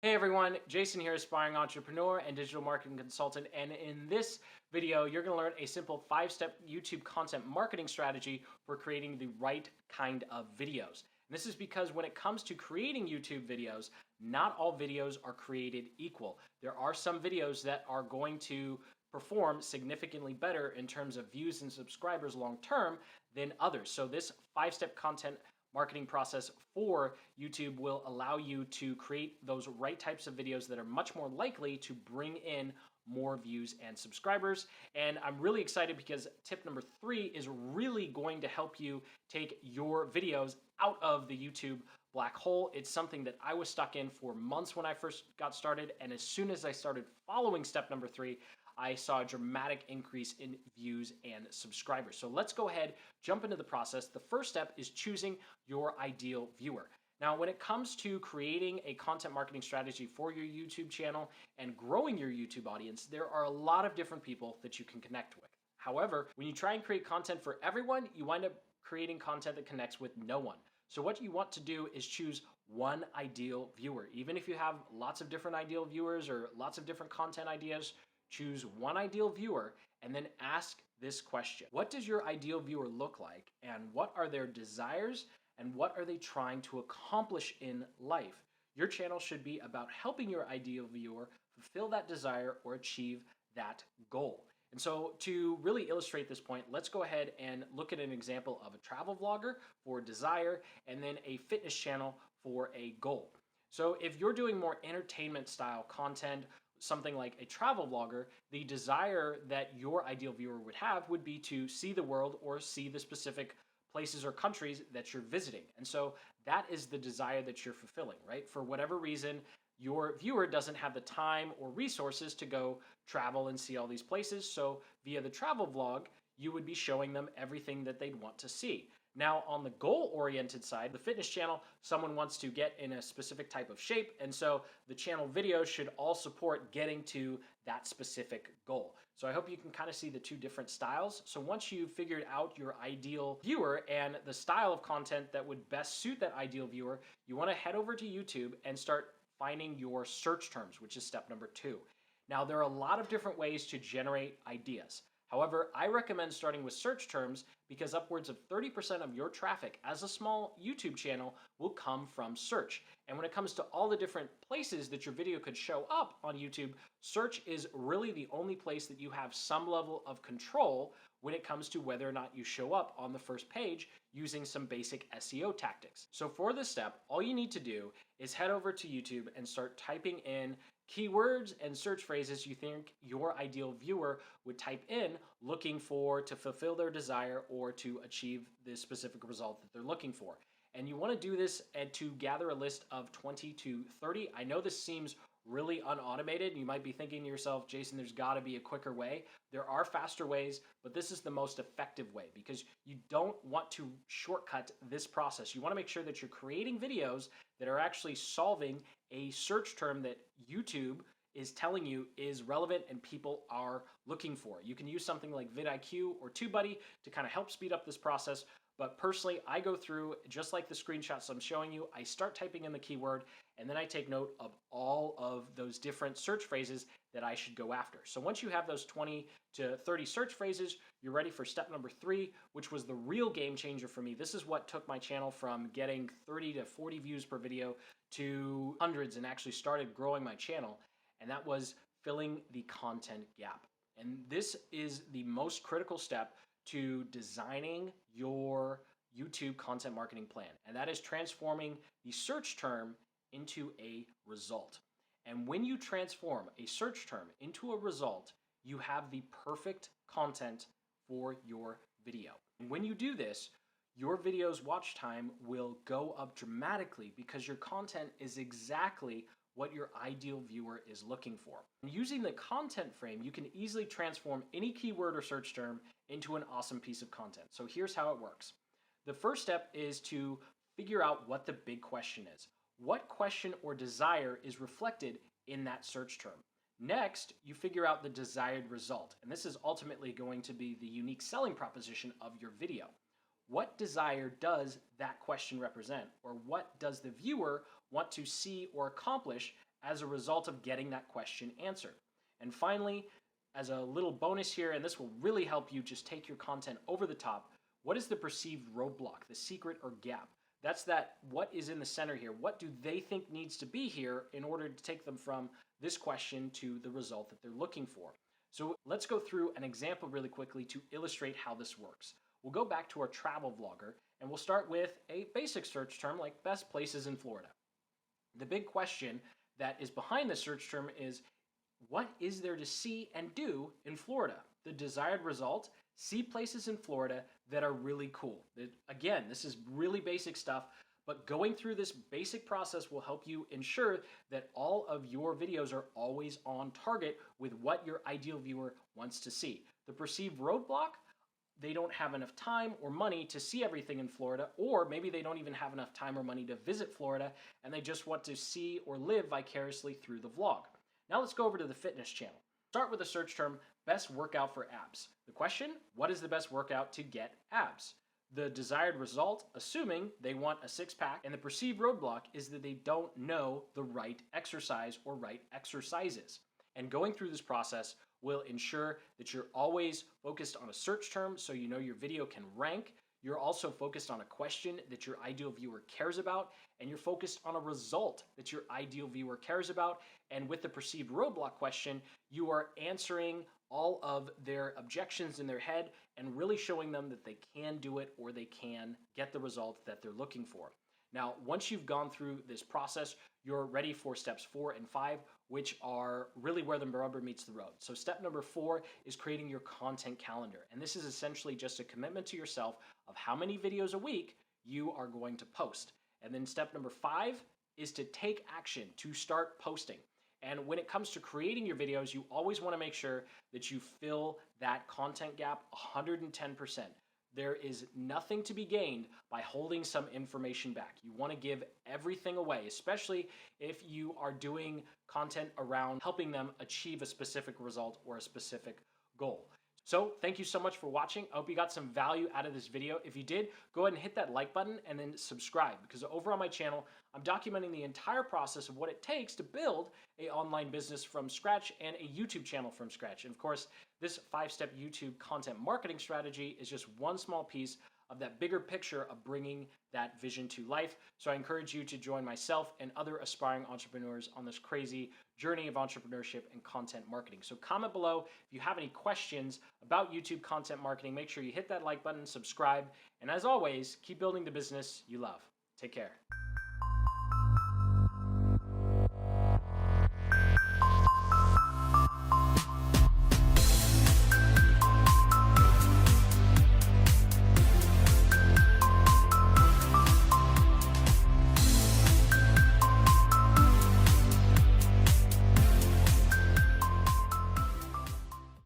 Hey everyone, Jason here, aspiring entrepreneur and digital marketing consultant. And in this video, you're going to learn a simple 5-step YouTube content marketing strategy for creating the right kind of videos. And this is because when it comes to creating YouTube videos, not all videos are created equal. There are some videos that are going to perform significantly better in terms of views and subscribers long term than others. So this 5-step content marketing process for YouTube will allow you to create those right types of videos that are much more likely to bring in more views and subscribers. And I'm really excited because tip number 3 is really going to help you take your videos out of the YouTube black hole. It's something that I was stuck in for months when I first got started. And as soon as I started following step number 3, I saw a dramatic increase in views and subscribers. So let's go ahead, jump into the process. The first step is choosing your ideal viewer. Now, when it comes to creating a content marketing strategy for your YouTube channel and growing your YouTube audience, there are a lot of different people that you can connect with. However, when you try and create content for everyone, you wind up creating content that connects with no one. So what you want to do is choose one ideal viewer. Even if you have lots of different ideal viewers or lots of different content ideas, choose one ideal viewer and then ask this question. What does your ideal viewer look like, and what are their desires, and what are they trying to accomplish in life? Your channel should be about helping your ideal viewer fulfill that desire or achieve that goal. And so to really illustrate this point, let's go ahead and look at an example of a travel vlogger for desire and then a fitness channel for a goal. So if you're doing more entertainment style content, something like a travel vlogger, the desire that your ideal viewer would have would be to see the world or see the specific places or countries that you're visiting. And so that is the desire that you're fulfilling, right? For whatever reason, your viewer doesn't have the time or resources to go travel and see all these places. So via the travel vlog, you would be showing them everything that they'd want to see. Now, on the goal-oriented side, the fitness channel, someone wants to get in a specific type of shape, and so the channel videos should all support getting to that specific goal. So I hope you can kind of see the two different styles. So once you've figured out your ideal viewer and the style of content that would best suit that ideal viewer, you want to head over to YouTube and start finding your search terms, which is step number 2. Now, there are a lot of different ways to generate ideas. However, I recommend starting with search terms because upwards of 30% of your traffic as a small YouTube channel will come from search. And when it comes to all the different places that your video could show up on YouTube, search is really the only place that you have some level of control when it comes to whether or not you show up on the first page using some basic SEO tactics. So for this step, all you need to do is head over to YouTube and start typing in keywords and search phrases you think your ideal viewer would type in looking for to fulfill their desire or to achieve the specific result that they're looking for. And you want to do this and to gather a list of 20 to 30. I know this seems really unautomated. You might be thinking to yourself, Jason, there's got to be a quicker way. There are faster ways, but this is the most effective way because you don't want to shortcut this process. You want to make sure that you're creating videos that are actually solving a search term that YouTube is telling you is relevant and people are looking for. You can use something like vidIQ or TubeBuddy to kind of help speed up this process. But personally, I go through, just like the screenshots I'm showing you, I start typing in the keyword, and then I take note of all of those different search phrases that I should go after. So once you have those 20 to 30 search phrases, you're ready for step number 3, which was the real game changer for me. This is what took my channel from getting 30 to 40 views per video to hundreds and actually started growing my channel. And that was filling the content gap. And this is the most critical step to designing your YouTube content marketing plan. And that is transforming the search term into a result. And when you transform a search term into a result, you have the perfect content for your video. And when you do this, your video's watch time will go up dramatically because your content is exactly what your ideal viewer is looking for. And using the content frame, you can easily transform any keyword or search term into an awesome piece of content. So here's how it works. The first step is to figure out what the big question is. What question or desire is reflected in that search term? Next, you figure out the desired result. And this is ultimately going to be the unique selling proposition of your video. What desire does that question represent? Or what does the viewer want to see or accomplish as a result of getting that question answered. And finally, as a little bonus here, and this will really help you just take your content over the top, what is the perceived roadblock, the secret or gap? That's that what is in the center here. What do they think needs to be here in order to take them from this question to the result that they're looking for? So let's go through an example really quickly to illustrate how this works. We'll go back to our travel vlogger and we'll start with a basic search term like best places in Florida. The big question that is behind the search term is, what is there to see and do in Florida? The desired result, see places in Florida that are really cool. Again, this is really basic stuff, but going through this basic process will help you ensure that all of your videos are always on target with what your ideal viewer wants to see. The perceived roadblock, they don't have enough time or money to see everything in Florida, or maybe they don't even have enough time or money to visit Florida, and they just want to see or live vicariously through the vlog. Now let's go over to the fitness channel. Start with the search term, best workout for abs. The question, what is the best workout to get abs? The desired result, assuming they want a six-pack, and the perceived roadblock is that they don't know the right exercise or right exercises. And going through this process will ensure that you're always focused on a search term so you know your video can rank. You're also focused on a question that your ideal viewer cares about, and you're focused on a result that your ideal viewer cares about. And with the perceived roadblock question, you are answering all of their objections in their head and really showing them that they can do it or they can get the result that they're looking for. Now, once you've gone through this process, you're ready for steps 4 and 5, which are really where the rubber meets the road. So step number 4 is creating your content calendar. And this is essentially just a commitment to yourself of how many videos a week you are going to post. And then step number 5 is to take action, to start posting. And when it comes to creating your videos, you always want to make sure that you fill that content gap 110%. There is nothing to be gained by holding some information back. You want to give everything away, especially if you are doing content around helping them achieve a specific result or a specific goal. So thank you so much for watching. I hope you got some value out of this video. If you did, go ahead and hit that like button and then subscribe, because over on my channel, I'm documenting the entire process of what it takes to build an online business from scratch and a YouTube channel from scratch. And of course, this 5-step YouTube content marketing strategy is just one small piece of that bigger picture of bringing that vision to life. So I encourage you to join myself and other aspiring entrepreneurs on this crazy journey of entrepreneurship and content marketing. So comment below if you have any questions about YouTube content marketing. Make sure you hit that like button, subscribe, and as always, keep building the business you love. Take care.